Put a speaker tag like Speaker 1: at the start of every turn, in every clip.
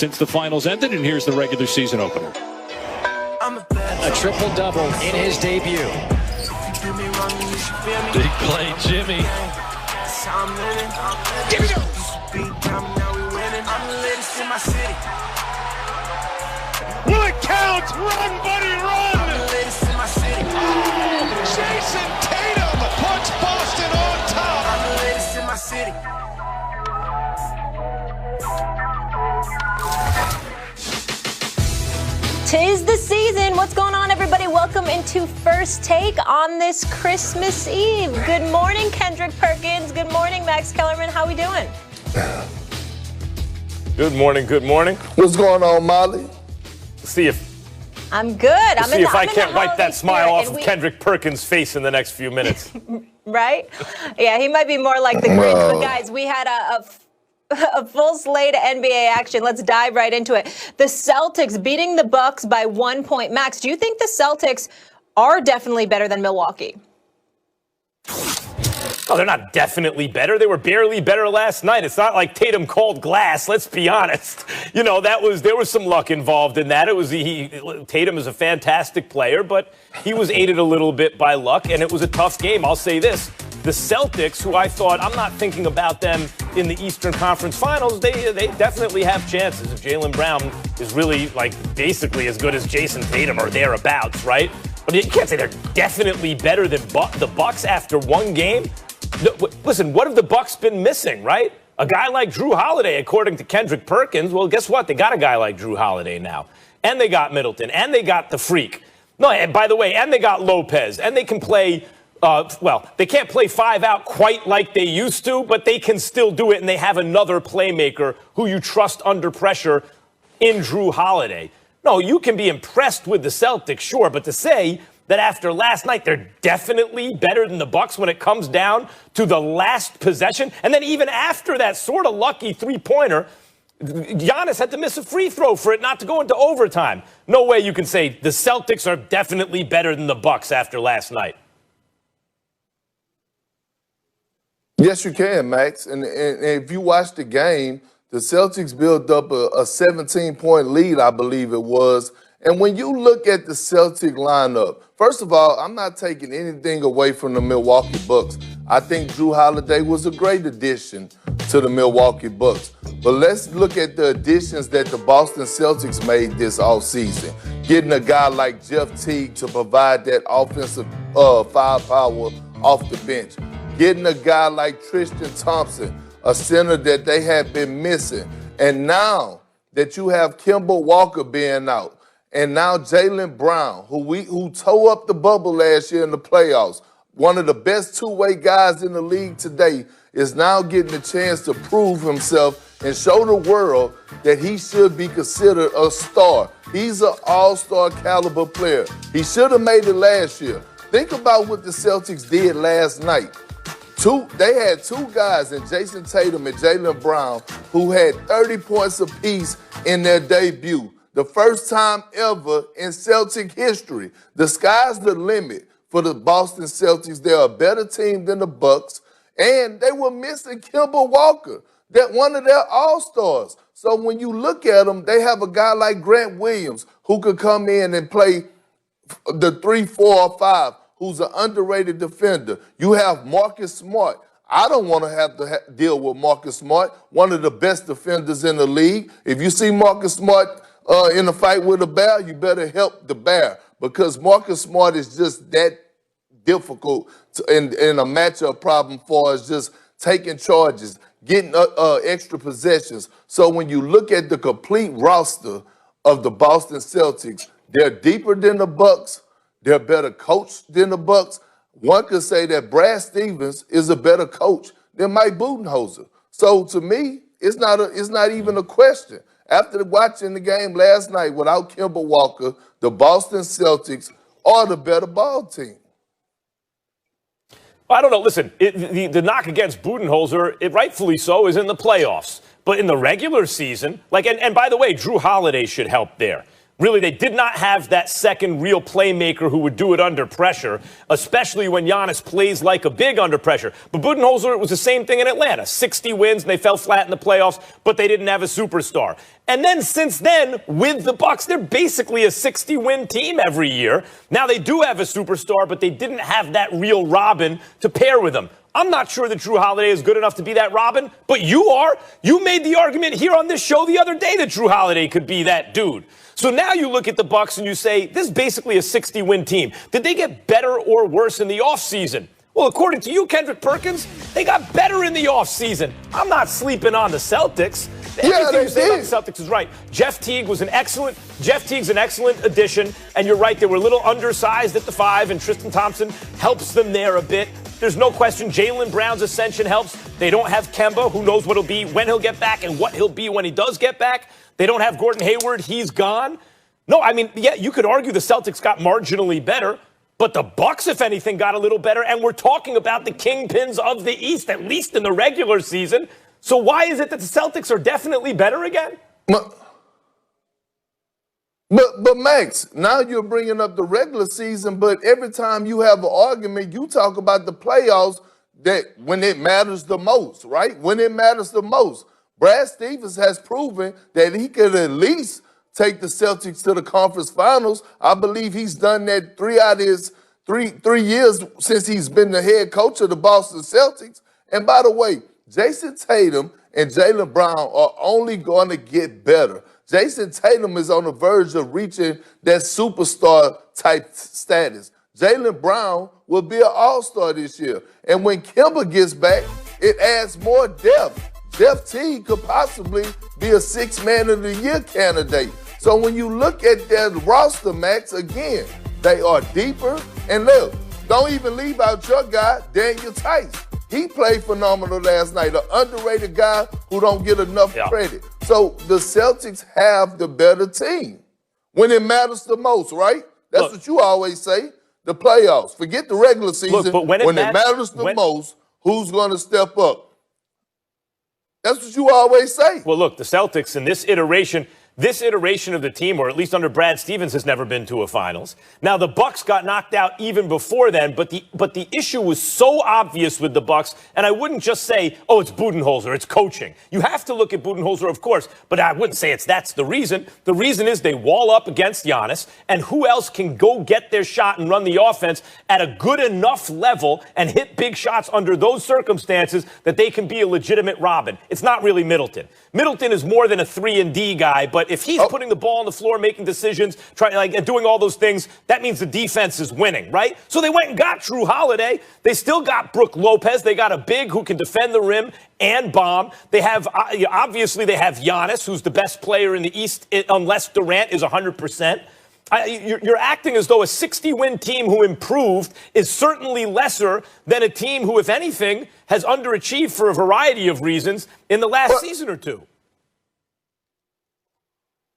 Speaker 1: since the finals ended, and here's the regular season opener.
Speaker 2: A triple-double in his debut.
Speaker 3: Big play, Jimmy.
Speaker 2: Here we go.
Speaker 4: Will it count? Run, buddy, run! Oh, Jayson Tatum puts Boston on top. I'm the latest in my city.
Speaker 5: Tis the season. What's going on, everybody? Welcome into First Take on this Christmas Eve. Good morning, Kendrick Perkins. Good morning, Max Kellerman. How we doing?
Speaker 6: Good morning, good morning.
Speaker 7: What's going on, Molly?
Speaker 6: See if
Speaker 5: I'm good.
Speaker 6: I can't wipe that smile off of Kendrick Perkins' face in the next few minutes.
Speaker 5: Right? Yeah, he might be more like the Grinch. But guys, we had a full slate of NBA action. Let's dive right into it. The Celtics beating the Bucks by 1 point. Max, do you think the Celtics are definitely better than Milwaukee?
Speaker 6: Oh, they're not definitely better. They were barely better last night. It's not like Tatum called glass. Let's be honest. You know, there was some luck involved in that. Tatum is a fantastic player, but he was aided a little bit by luck, and it was a tough game. I'll say this. The Celtics, who I thought, I'm not thinking about them in the Eastern Conference Finals, they definitely have chances. If Jaylen Brown is really, basically as good as Jayson Tatum or thereabouts, right? I mean, you can't say they're definitely better than the Bucks after one game. No, listen, what have the Bucks been missing, right? A guy like Drew Holiday, according to Kendrick Perkins. Well, guess what? They got a guy like Drew Holiday now. And they got Middleton. And they got the Freak. No, and by the way, and they got Lopez. And they can play, they can't play five out quite like they used to, but they can still do it. And they have another playmaker who you trust under pressure in Drew Holiday. No, you can be impressed with the Celtics, sure, but to say that after last night they're definitely better than the Bucks when it comes down to the last possession, and then even after that sort of lucky three-pointer, Giannis had to miss a free throw for it not to go into overtime. No way you can say the Celtics are definitely better than the Bucks after last night.
Speaker 7: Yes, you can, Max. And if you watch the game, the Celtics built up a 17-point lead, I believe it was. And when you look at the Celtic lineup, first of all, I'm not taking anything away from the Milwaukee Bucks. I think Drew Holiday was a great addition to the Milwaukee Bucks. But let's look at the additions that the Boston Celtics made this offseason. Getting a guy like Jeff Teague to provide that offensive firepower off the bench. Getting a guy like Tristan Thompson, a center that they had been missing. And now that you have Kemba Walker being out, and now Jaylen Brown, who tore up the bubble last year in the playoffs, one of the best two-way guys in the league today, is now getting a chance to prove himself and show the world that he should be considered a star. He's an all-star caliber player. He should have made it last year. Think about what the Celtics did last night. They had two guys in Jayson Tatum and Jaylen Brown who had 30 points apiece in their debut. The first time ever in Celtic history. The sky's the limit for the Boston Celtics. They're a better team than the Bucks, and they were missing Kemba Walker, that one of their all-stars. So when you look at them, they have a guy like Grant Williams who could come in and play the 3, 4, or 5, who's an underrated defender. You have Marcus Smart. I don't want to have to deal with Marcus Smart, one of the best defenders in the league. If you see Marcus Smart in a fight with a bear, you better help the bear, because Marcus Smart is just that difficult in a matchup problem for us, just taking charges, getting extra possessions. So when you look at the complete roster of the Boston Celtics, they're deeper than the Bucks. They're better coached than the Bucks. One could say that Brad Stevens is a better coach than Mike Budenholzer. So to me, it's not even a question. After watching the game last night without Kemba Walker, the Boston Celtics are the better ball team.
Speaker 6: I don't know. Listen, the knock against Budenholzer, it rightfully so, is in the playoffs. But in the regular season, and by the way, Drew Holiday should help there. Really, they did not have that second real playmaker who would do it under pressure, especially when Giannis plays like a big under pressure. But Budenholzer, it was the same thing in Atlanta. 60 wins, and they fell flat in the playoffs, but they didn't have a superstar. And then since then, with the Bucks, they're basically a 60-win team every year. Now they do have a superstar, but they didn't have that real Robin to pair with them. I'm not sure that Drew Holiday is good enough to be that Robin, but you are. You made the argument here on this show the other day that Drew Holiday could be that dude. So now you look at the Bucks and you say, this is basically a 60-win team. Did they get better or worse in the offseason? Well, according to you, Kendrick Perkins, they got better in the offseason. I'm not sleeping on the Celtics. Everything you say about the Celtics is right. Jeff Teague's an excellent addition, and you're right, they were a little undersized at the 5, and Tristan Thompson helps them there a bit. There's no question Jaylen Brown's ascension helps. They don't have Kemba, who knows what he'll be when he'll get back and what he'll be when he does get back. They don't have Gordon Hayward. He's gone. No, I mean, yeah, you could argue the Celtics got marginally better, but the Bucks, if anything, got a little better, and we're talking about the kingpins of the East, at least in the regular season. So why is it that the Celtics are definitely better again?
Speaker 7: But Max, now you're bringing up the regular season, but every time you have an argument, you talk about the playoffs that when it matters the most, right? When it matters the most. Brad Stevens has proven that he could at least take the Celtics to the conference finals. I believe he's done that 3 out of his three years since he's been the head coach of the Boston Celtics. And by the way, Jayson Tatum and Jaylen Brown are only going to get better. Jayson Tatum is on the verge of reaching that superstar type status. Jaylen Brown will be an all-star this year. And when Kemba gets back, it adds more depth. Jeff Teague could possibly be a 6th Man of the Year candidate. So when you look at their roster, Max, again, they are deeper. And look, don't even leave out your guy, Daniel Tice. He played phenomenal last night, an underrated guy who don't get enough credit. So the Celtics have the better team when it matters the most, right? That's what you always say, the playoffs. Forget the regular season.
Speaker 6: But when it
Speaker 7: matters the most, who's going to step up? That's what you always say.
Speaker 6: Well, look, the Celtics in this iteration of the team, or at least under Brad Stevens, has never been to a finals. Now, the Bucks got knocked out even before then, but the issue was so obvious with the Bucks, and I wouldn't just say, oh, it's Budenholzer, it's coaching. You have to look at Budenholzer, of course, but I wouldn't say that's the reason. The reason is they wall up against Giannis, and who else can go get their shot and run the offense at a good enough level and hit big shots under those circumstances that they can be a legitimate Robin? It's not really Middleton. Middleton is more than a 3-and-D guy, but if he's putting the ball on the floor, making decisions, doing all those things, that means the defense is winning, right? So they went and got Drew Holiday. They still got Brook Lopez. They got a big who can defend the rim and bomb. They have, obviously, they have Giannis, who's the best player in the East, unless Durant is 100%. You're acting as though a 60-win team who improved is certainly lesser than a team who, if anything, has underachieved for a variety of reasons in the last season or two.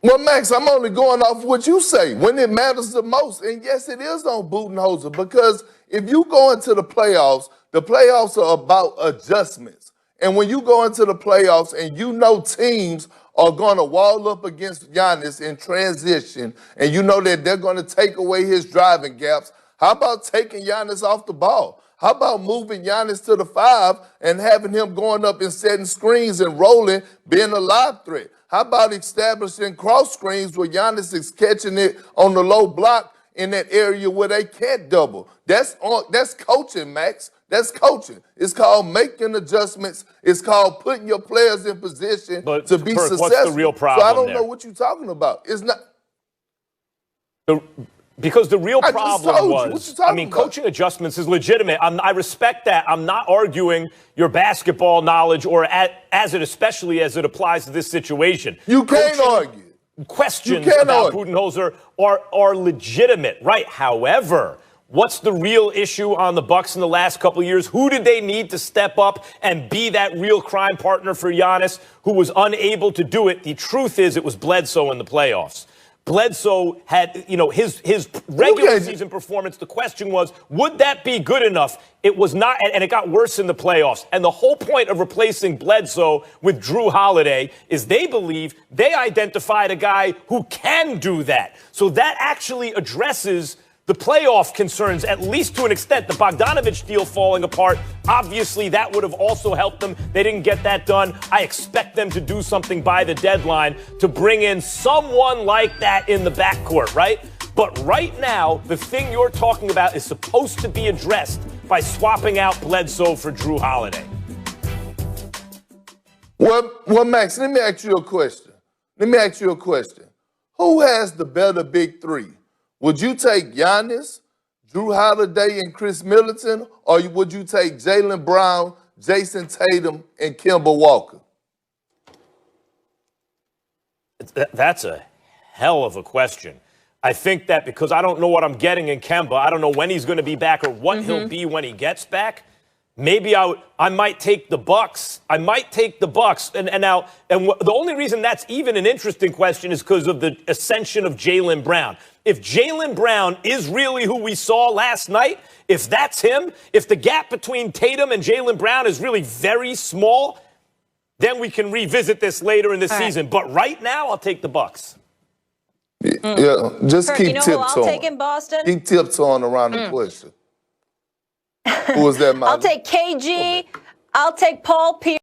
Speaker 7: Well, Max, I'm only going off what you say, when it matters the most. And yes, it is on Budenholzer, because if you go into the playoffs are about adjustments. And when you go into the playoffs and you know teams are going to wall up against Giannis in transition, and you know that they're going to take away his driving gaps, how about taking Giannis off the ball? How about moving Giannis to the 5 and having him going up and setting screens and rolling, being a lob threat? How about establishing cross screens where Giannis is catching it on the low block in that area where they can't double? That's coaching, Max. That's coaching. It's called making adjustments. It's called putting your players in position to be successful.
Speaker 6: What's the real problem?
Speaker 7: So I don't know what you're talking about. It's not.
Speaker 6: Because the real problem was, coaching adjustments is legitimate. I respect that. I'm not arguing your basketball knowledge or especially as it applies to this situation.
Speaker 7: You can't argue.
Speaker 6: Questions about Budenholzer are legitimate, right? However, what's the real issue on the Bucks in the last couple of years? Who did they need to step up and be that real crime partner for Giannis, who was unable to do it? The truth is it was Bledsoe in the playoffs. Bledsoe had, his regular season performance. The question was, would that be good enough? It was not, and it got worse in the playoffs. And the whole point of replacing Bledsoe with Drew Holiday is they believe they identified a guy who can do that. So that actually addresses the playoff concerns, at least to an extent. The Bogdanovich deal falling apart, obviously that would have also helped them. They didn't get that done. I expect them to do something by the deadline to bring in someone like that in the backcourt, right? But right now, the thing you're talking about is supposed to be addressed by swapping out Bledsoe for Drew Holiday.
Speaker 7: Well, Max, let me ask you a question. Who has the better big three? Would you take Giannis, Drew Holiday, and Chris Middleton, or would you take Jaylen Brown, Jayson Tatum, and Kemba Walker?
Speaker 6: That's a hell of a question. I think that because I don't know what I'm getting in Kemba, I don't know when he's going to be back or what he'll be when he gets back. Maybe I might take the Bucks. And the only reason that's even an interesting question is because of the ascension of Jaylen Brown. If Jaylen Brown is really who we saw last night, if that's him, if the gap between Tatum and Jaylen Brown is really very small, then we can revisit this later in the season. But right now, I'll take the Bucks.
Speaker 7: Yeah, just
Speaker 5: Kirk,
Speaker 7: keep
Speaker 5: you know
Speaker 7: tiptoeing.
Speaker 5: who I'll take in Boston?
Speaker 7: Keep tiptoeing around the question. Who was that, Molly?
Speaker 5: I'll take KG. I'll take Paul Pierce.